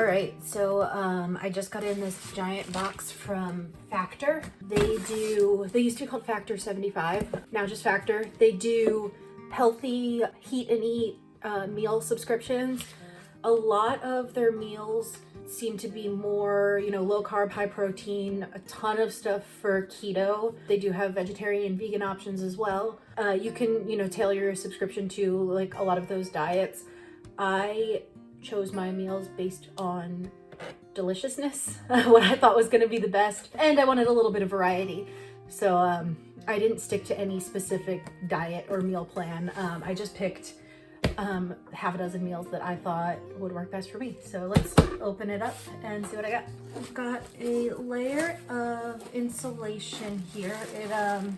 All right, so I just got in this giant box from Factor. They used to be called Factor 75, now just Factor. They do healthy heat and eat meal subscriptions. A lot of their meals seem to be more, you know, low carb, high protein, a ton of stuff for keto. They do have vegetarian, vegan options as well. You can, you know, tailor your subscription to like a lot of those diets. I chose my meals based on deliciousness, what I thought was going to be the best, and I wanted a little bit of variety. So I didn't stick to any specific diet or meal plan. I just picked half a dozen meals that I thought would work best for me. So let's open it up and see what I got. I've got a layer of insulation here. I'm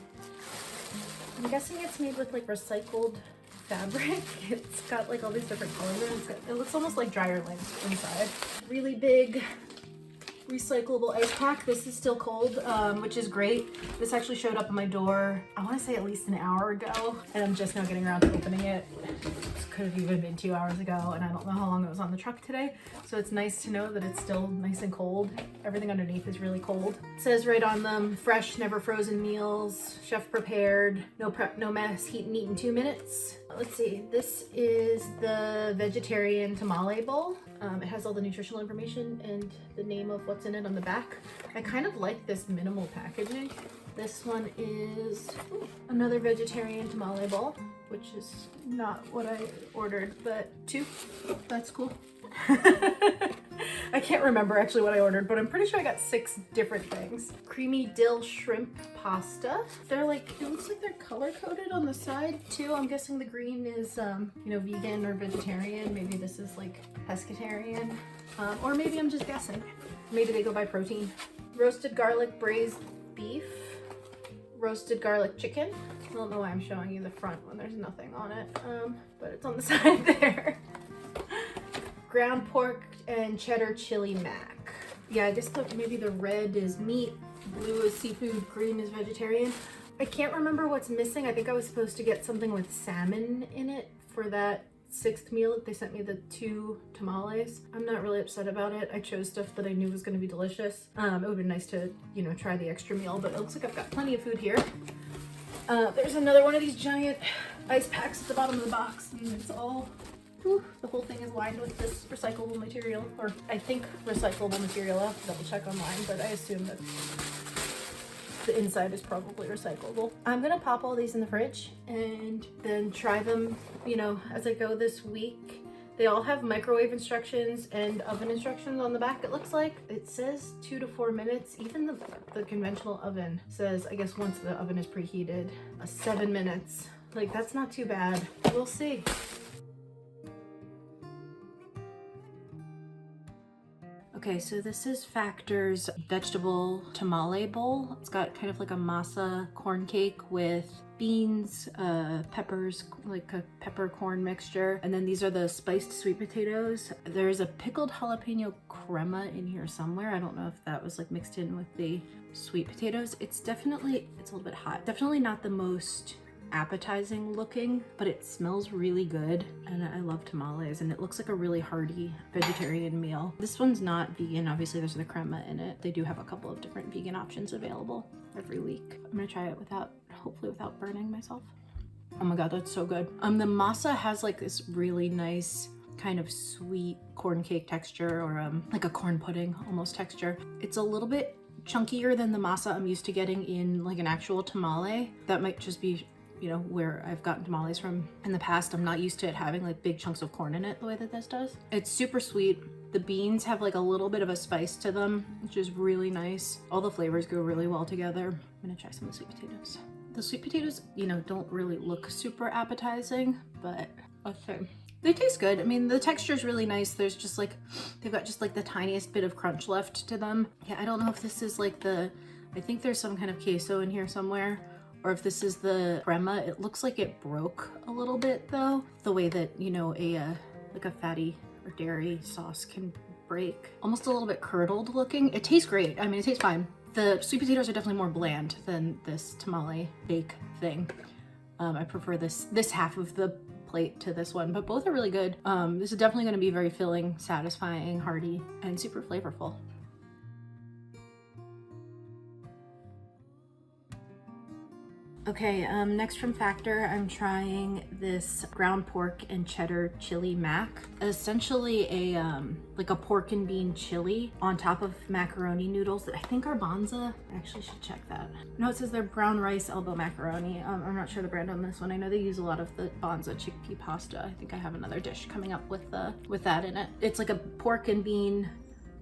guessing it's made with like recycled fabric. It's got like all these different colors in it. It looks almost like dryer lint inside. Really big recyclable ice pack. This is still cold, which is great. This actually showed up on my door, I want to say at least an hour ago, and I'm just now getting around to opening it. This could have even been 2 hours ago, and I don't know how long it was on the truck today. So it's nice to know that it's still nice and cold. Everything underneath is really cold. It says right on them, fresh, never frozen meals, chef prepared, no prep, no mess, heat and eat in 2 minutes. Let's see, this is the vegetarian tamale bowl. It has all the nutritional information and the name of what's in it on the back. I kind of like this minimal packaging. This one is another vegetarian tamale bowl, which is not what I ordered, but 2. That's cool. I can't remember actually what I ordered, but I'm pretty sure I got 6 different things. Creamy dill shrimp pasta. They're like, it looks like they're color coded on the side too. I'm guessing the green is, you know, vegan or vegetarian. Maybe this is like pescatarian, or maybe I'm just guessing. Maybe they go by protein. Roasted garlic braised beef. Roasted garlic chicken. I don't know why I'm showing you the front when there's nothing on it, but it's on the side there. Ground pork and cheddar chili mac. Yeah, I guess maybe the red is meat, blue is seafood, green is vegetarian. I can't remember what's missing. I think I was supposed to get something with salmon in it for that 6th meal. They sent me the 2 tamales. I'm not really upset about it. I chose stuff that I knew was going to be delicious. It would be nice to, you know, try the extra meal, but it looks like I've got plenty of food here. There's another one of these giant ice packs at the bottom of the box, and it's all, whew, the whole thing is lined with this recyclable material, or I think recyclable material. I'll have to double check online, but I assume that the inside is probably recyclable. I'm gonna pop all these in the fridge and then try them, you know, as I go this week. They all have microwave instructions and oven instructions on the back, it looks like. It says 2 to 4 minutes. Even the conventional oven says, I guess once the oven is preheated, 7 minutes. Like, that's not too bad. We'll see. Okay, so this is Factor's vegetable tamale bowl. It's got kind of like a masa corn cake with beans, peppers, like a pepper-corn mixture. And then these are the spiced sweet potatoes. There's a pickled jalapeno crema in here somewhere. I don't know if that was like mixed in with the sweet potatoes. It's a little bit hot. Definitely not the most appetizing looking, but it smells really good, and I love tamales, and it looks like a really hearty vegetarian meal. This one's not vegan, obviously. There's the crema in it. They do have a couple of different vegan options available every week. I'm gonna try it hopefully without burning myself. Oh my god, that's so good. The masa has like this really nice kind of sweet corn cake texture, or like a corn pudding almost texture. It's a little bit chunkier than the masa I'm used to getting in like an actual tamale. That might just be, you know, where I've gotten tamales from in the past. I'm not used to it having like big chunks of corn in it the way that this does. It's super sweet. The beans have like a little bit of a spice to them, which is really nice. All the flavors go really well together. I'm gonna try some of the sweet potatoes. The sweet potatoes, you know, don't really look super appetizing, but okay. They taste good. I mean, the texture is really nice. There's just like, they've got just like the tiniest bit of crunch left to them. Yeah, I don't know if this is like I think there's some kind of queso in here somewhere, or if this is the crema. It looks like it broke a little bit though, the way that, you know, like a fatty or dairy sauce can break. Almost a little bit curdled looking. It tastes great. I mean, it tastes fine. The sweet potatoes are definitely more bland than this tamale bake thing. I prefer this half of the plate to this one, but both are really good. This is definitely going to be very filling, satisfying, hearty, and super flavorful. Okay, next from Factor, I'm trying this ground pork and cheddar chili mac. Essentially a like a pork and bean chili on top of macaroni noodles that I think are Bonza. I actually should check that. No, it says they're brown rice elbow macaroni. I'm not sure the brand on this one. I know they use a lot of the Bonza chickpea pasta. I think I have another dish coming up with that in it. It's like a pork and bean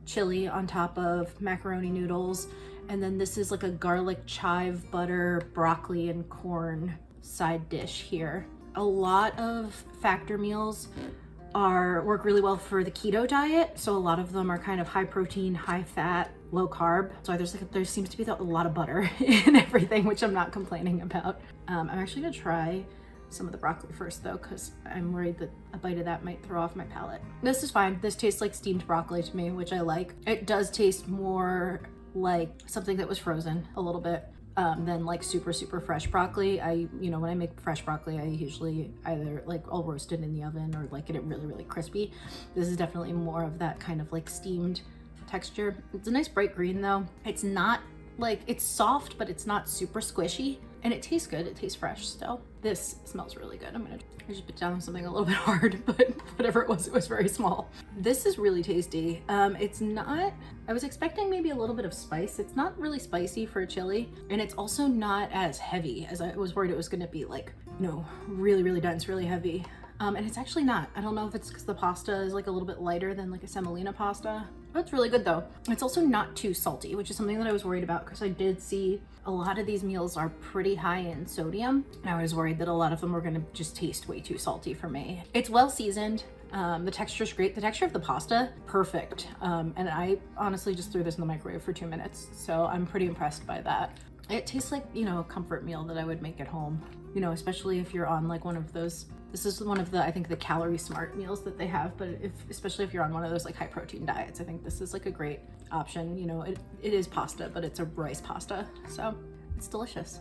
chili on top of macaroni noodles. And then this is like a garlic chive butter broccoli and corn side dish here. A lot of Factor meals work really well for the keto diet. So a lot of them are kind of high protein, high fat, low carb. So there seems to be a lot of butter in everything, which I'm not complaining about. I'm actually gonna try some of the broccoli first though, because I'm worried that a bite of that might throw off my palate. This is fine. This tastes like steamed broccoli to me, which I like. It does taste more like something that was frozen a little bit than like super fresh broccoli. When I make fresh broccoli, I usually either like I'll roast it in the oven or like get it really crispy. This is definitely more of that kind of like steamed texture. It's a nice bright green though. It's not like, it's soft, but it's not super squishy, and it tastes good. It tastes fresh still. This smells really good. I just put down something a little bit hard, but whatever it was very small. This is really tasty. It's not, I was expecting maybe a little bit of spice. It's not really spicy for a chili, and it's also not as heavy as I was worried it was gonna be, like, really dense, really heavy. And it's actually not. I don't know if it's because the pasta is like a little bit lighter than like a semolina pasta. But it's really good though. It's also not too salty, which is something that I was worried about because I did see a lot of these meals are pretty high in sodium. And I was worried that a lot of them were gonna just taste way too salty for me. It's well seasoned. The texture's great. The texture of the pasta, perfect. And I honestly just threw this in the microwave for 2 minutes. So I'm pretty impressed by that. It tastes like, a comfort meal that I would make at home, especially if you're on like one of those. This is one of the, I think, the calorie smart meals that they have, but especially if you're on one of those like high protein diets, I think this is like a great option. It is pasta, but it's a rice pasta, so it's delicious.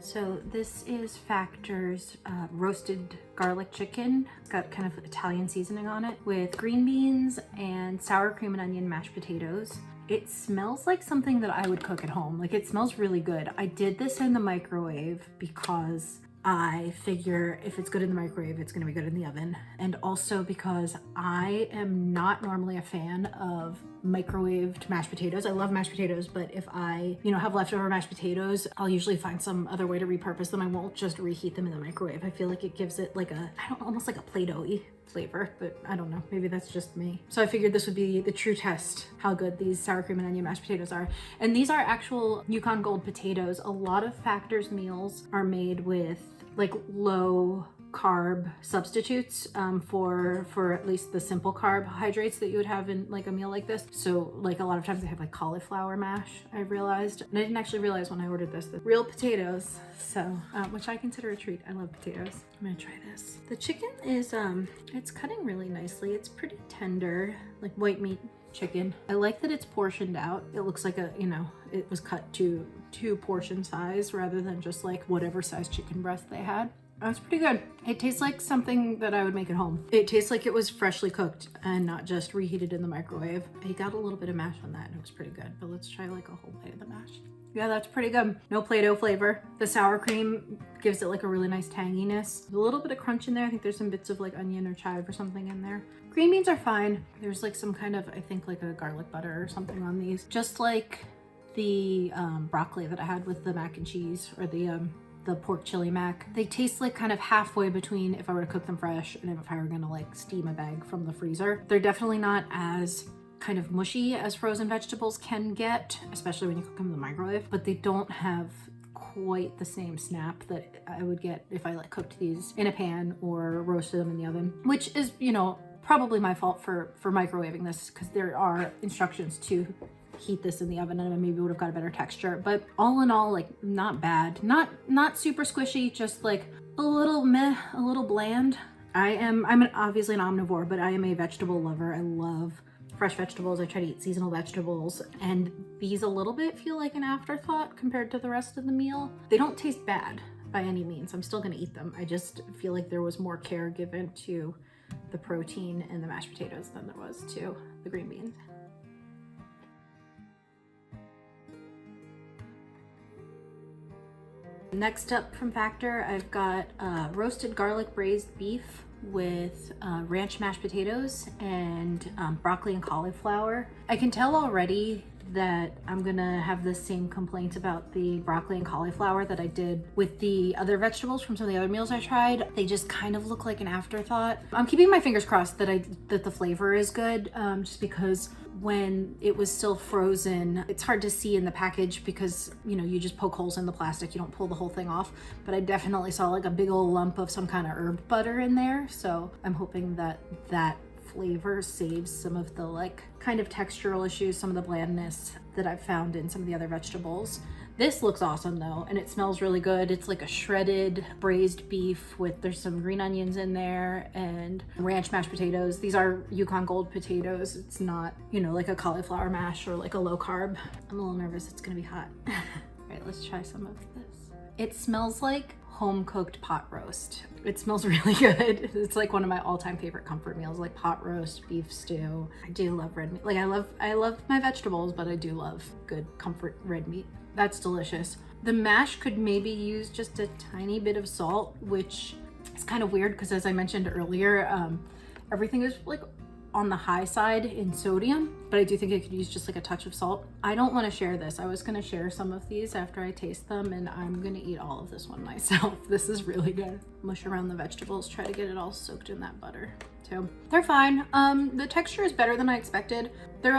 So this is Factor's roasted garlic chicken. It's got kind of Italian seasoning on it with green beans and sour cream and onion mashed potatoes. It smells like something that I would cook at home. Like, it smells really good. I did this in the microwave because I figure if it's good in the microwave, it's gonna be good in the oven. And also because I am not normally a fan of microwaved mashed potatoes. I love mashed potatoes, but if I, have leftover mashed potatoes, I'll usually find some other way to repurpose them. I won't just reheat them in the microwave. I feel like it gives it like almost like a Play-Doh-y flavor, but I don't know, maybe that's just me. So I figured this would be the true test how good these sour cream and onion mashed potatoes are. And these are actual Yukon Gold potatoes. A lot of Factor's meals are made with like low carb substitutes for at least the simple carbohydrates that you would have in like a meal like this. So like a lot of times they have like cauliflower mash, I've realized. And I didn't actually realize when I ordered this, the real potatoes. So, which I consider a treat. I love potatoes. I'm gonna try this. The chicken is, it's cutting really nicely. It's pretty tender, like white meat chicken. I like that it's portioned out. It looks like it was cut to portion size rather than just like whatever size chicken breast they had. That's pretty good. It tastes like something that I would make at home. It tastes like it was freshly cooked and not just reheated in the microwave. I got a little bit of mash on that and it was pretty good, but let's try like a whole plate of the mash. Yeah, that's pretty good. No Play-Doh flavor. The sour cream gives it like a really nice tanginess. A little bit of crunch in there. I think there's some bits of like onion or chive or something in there. Green beans are fine. There's like some kind of, I think like a garlic butter or something on these. Just like the broccoli that I had with the mac and cheese, or the pork chili mac. They taste like kind of halfway between if I were to cook them fresh and if I were gonna like steam a bag from the freezer. They're definitely not as kind of mushy as frozen vegetables can get, especially when you cook them in the microwave, but they don't have quite the same snap that I would get if I like cooked these in a pan or roasted them in the oven, which is, probably my fault for microwaving this, because there are instructions to heat this in the oven and I maybe would have got a better texture. But all in all, like, not bad. Not super squishy, just like a little meh, a little bland. I'm obviously an omnivore, but I am a vegetable lover. I love fresh vegetables. I try to eat seasonal vegetables, and these a little bit feel like an afterthought compared to the rest of the meal. They don't taste bad by any means. I'm still gonna eat them. I just feel like there was more care given to the protein and the mashed potatoes than there was to the green beans. Next up from Factor, I've got roasted garlic braised beef with ranch mashed potatoes and broccoli and cauliflower. I can tell already that I'm gonna have the same complaints about the broccoli and cauliflower that I did with the other vegetables from some of the other meals I tried. They just kind of look like an afterthought. I'm keeping my fingers crossed that the flavor is good, just because when it was still frozen, it's hard to see in the package because, you know, you just poke holes in the plastic, you don't pull the whole thing off. But I definitely saw like a big old lump of some kind of herb butter in there. So I'm hoping that that flavor saves some of the like kind of textural issues, some of the blandness that I've found in some of the other vegetables. This looks awesome though, and it smells really good. It's like a shredded braised beef with, there's some green onions in there and ranch mashed potatoes. These are Yukon Gold potatoes. It's not, you know, like a cauliflower mash or like a low carb. I'm a little nervous it's gonna be hot. All right, let's try some of this. It smells like home cooked pot roast. It smells really good. It's like one of my all-time favorite comfort meals, like pot roast, beef stew. I do love red meat. Like I love my vegetables, but I do love good comfort red meat. That's delicious. The mash could maybe use just a tiny bit of salt, which is kind of weird because as I mentioned earlier, everything is like on the high side in sodium, but I do think I could use just like a touch of salt. I don't want to share this. I was going to share some of these after I taste them, and I'm going to eat all of this one myself. This is really good. Mush around the vegetables, try to get it all soaked in that butter too. They're fine. The texture is better than I expected. They're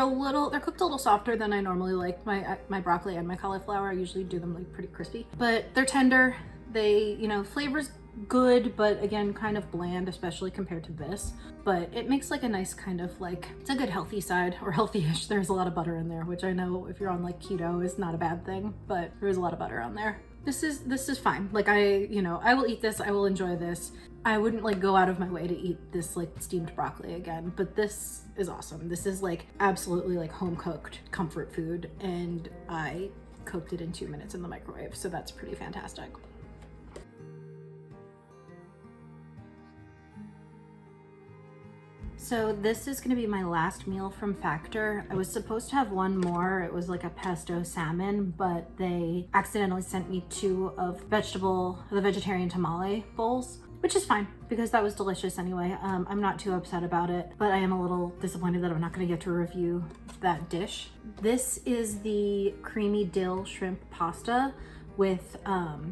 cooked a little softer than I normally like. My broccoli and my cauliflower, I usually do them like pretty crispy, but they're tender. They, you know, flavor's good, but again, kind of bland, especially compared to this. But it makes like a nice kind of like, it's a good healthy side, or healthy-ish. There's a lot of butter in there, which I know if you're on like keto is not a bad thing, but there is a lot of butter on there. This is fine. Like I will eat this. I will enjoy this. I wouldn't like go out of my way to eat this like steamed broccoli again, but this is awesome. This is like absolutely like home cooked comfort food, and I cooked it in 2 minutes in the microwave, so that's pretty fantastic. So this is going to be my last meal from Factor. I was supposed to have one more. It was like a pesto salmon, but they accidentally sent me 2 of the vegetarian tamale bowls, which is fine because that was delicious anyway. I'm not too upset about it, but I am a little disappointed that I'm not going to get to review that dish. This is the creamy dill shrimp pasta with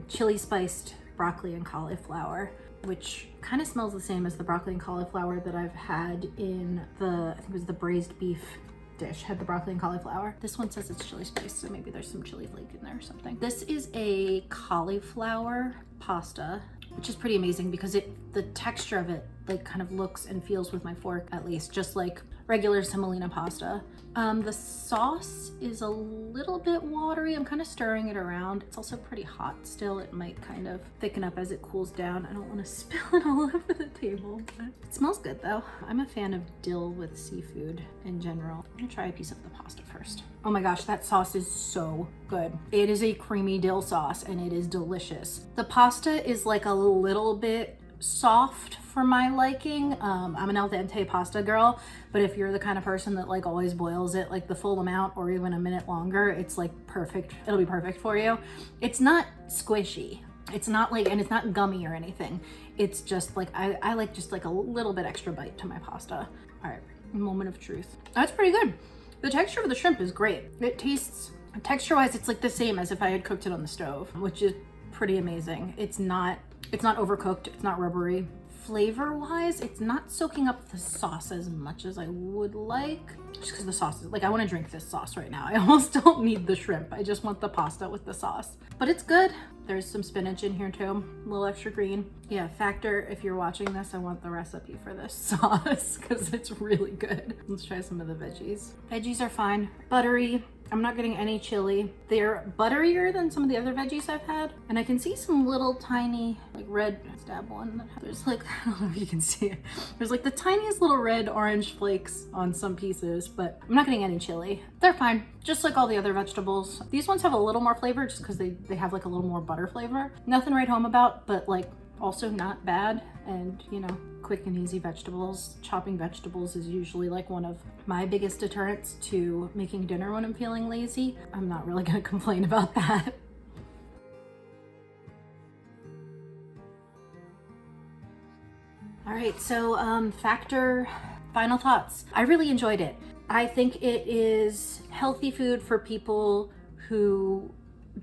chili spiced broccoli and cauliflower, which kind of smells the same as the broccoli and cauliflower that I've had in I think it was the braised beef dish, had the broccoli and cauliflower. This one says it's chili spiced, so maybe there's some chili flake in there or something. This is a cauliflower pasta, which is pretty amazing because the texture of it like kind of looks and feels with my fork at least just like regular semolina pasta. The sauce is a little bit watery. I'm kind of stirring it around. It's also pretty hot still. It might kind of thicken up as it cools down. I don't want to spill it all over the table, but it smells good though. I'm a fan of dill with seafood in general. I'm gonna try a piece of the pasta first. Oh my gosh, that sauce is so good. It is a creamy dill sauce and it is delicious. The pasta is like a little bit soft for my liking. I'm an al dente pasta girl, but if you're the kind of person that like always boils it like the full amount or even a minute longer, it's like perfect. It'll be perfect for you. It's not squishy. It's not like, and it's not gummy or anything. It's just like, I like just like a little bit extra bite to my pasta. All right, moment of truth. That's pretty good. The texture of the shrimp is great. It tastes, texture-wise, it's like the same as if I had cooked it on the stove, which is pretty amazing. It's not overcooked, it's not rubbery. Flavor-wise, it's not soaking up the sauce as much as I would like, just because the sauce is, like, I want to drink this sauce right now. I almost don't need the shrimp. I just want the pasta with the sauce. But it's good. There's some spinach in here too, a little extra green. Yeah, Factor, if you're watching this, I want the recipe for this sauce because it's really good. Let's try some of the veggies. Veggies are fine. Buttery, I'm not getting any chili. They're butterier than some of the other veggies I've had. And I can see some little tiny, like red, stab one. There's like, I don't know if you can see it. There's like the tiniest little red orange flakes on some pieces, but I'm not getting any chili. They're fine, just like all the other vegetables. These ones have a little more flavor just because they have like a little more butter flavor. Nothing to write home about, but like also not bad. And you know, quick and easy vegetables. Chopping vegetables is usually like one of my biggest deterrents to making dinner when I'm feeling lazy. I'm not really gonna complain about that. All right, so Factor, final thoughts. I really enjoyed it. I think it is healthy food for people who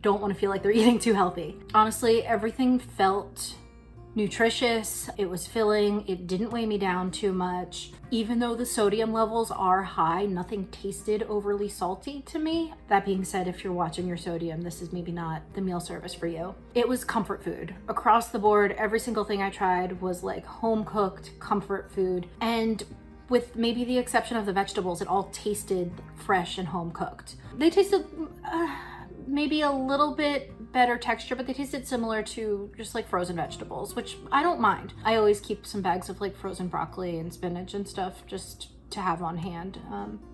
don't want to feel like they're eating too healthy. Honestly, everything felt nutritious, it was filling, it didn't weigh me down too much. Even though the sodium levels are high, nothing tasted overly salty to me. That being said, if you're watching your sodium, this is maybe not the meal service for you. It was comfort food. Across the board, every single thing I tried was like home cooked comfort food. And with maybe the exception of the vegetables, it all tasted fresh and home cooked. They tasted maybe a little bit better texture, but they tasted similar to just like frozen vegetables, which I don't mind. I always keep some bags of like frozen broccoli and spinach and stuff just to have on hand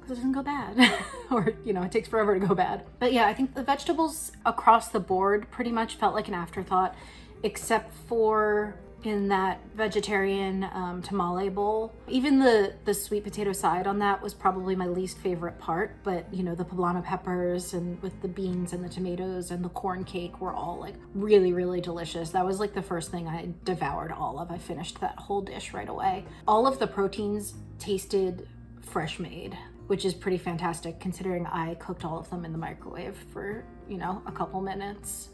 because it doesn't go bad or you know, it takes forever to go bad. But yeah, I think the vegetables across the board pretty much felt like an afterthought, except for in that vegetarian tamale bowl. Even the sweet potato side on that was probably my least favorite part, but you know, the poblano peppers and with the beans and the tomatoes and the corn cake were all like really, really delicious. That was like the first thing I devoured all of. I finished that whole dish right away. All of the proteins tasted fresh made, which is pretty fantastic considering I cooked all of them in the microwave for, you know, a couple minutes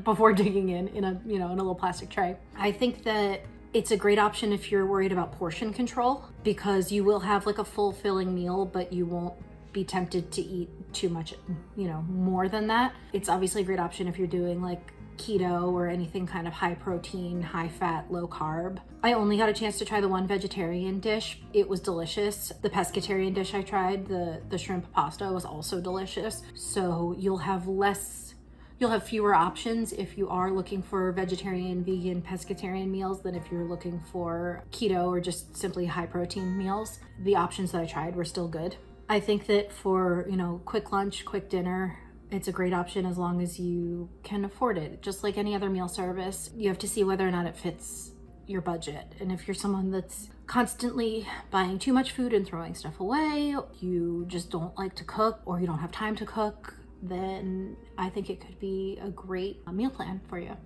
before digging in a, you know, in a little plastic tray. I think that it's a great option if you're worried about portion control, because you will have like a full filling meal, but you won't be tempted to eat too much, you know, more than that. It's obviously a great option if you're doing like keto or anything kind of high protein, high fat, low carb. I only got a chance to try the one vegetarian dish. It was delicious. The pescatarian dish I tried, the shrimp pasta, was also delicious. So you'll have fewer options if you are looking for vegetarian, vegan, pescatarian meals than if you're looking for keto or just simply high protein meals. The options that I tried were still good. I think that for, you know, quick lunch, quick dinner, it's a great option as long as you can afford it. Just like any other meal service, you have to see whether or not it fits your budget. And if you're someone that's constantly buying too much food and throwing stuff away, you just don't like to cook or you don't have time to cook, then I think it could be a great meal plan for you.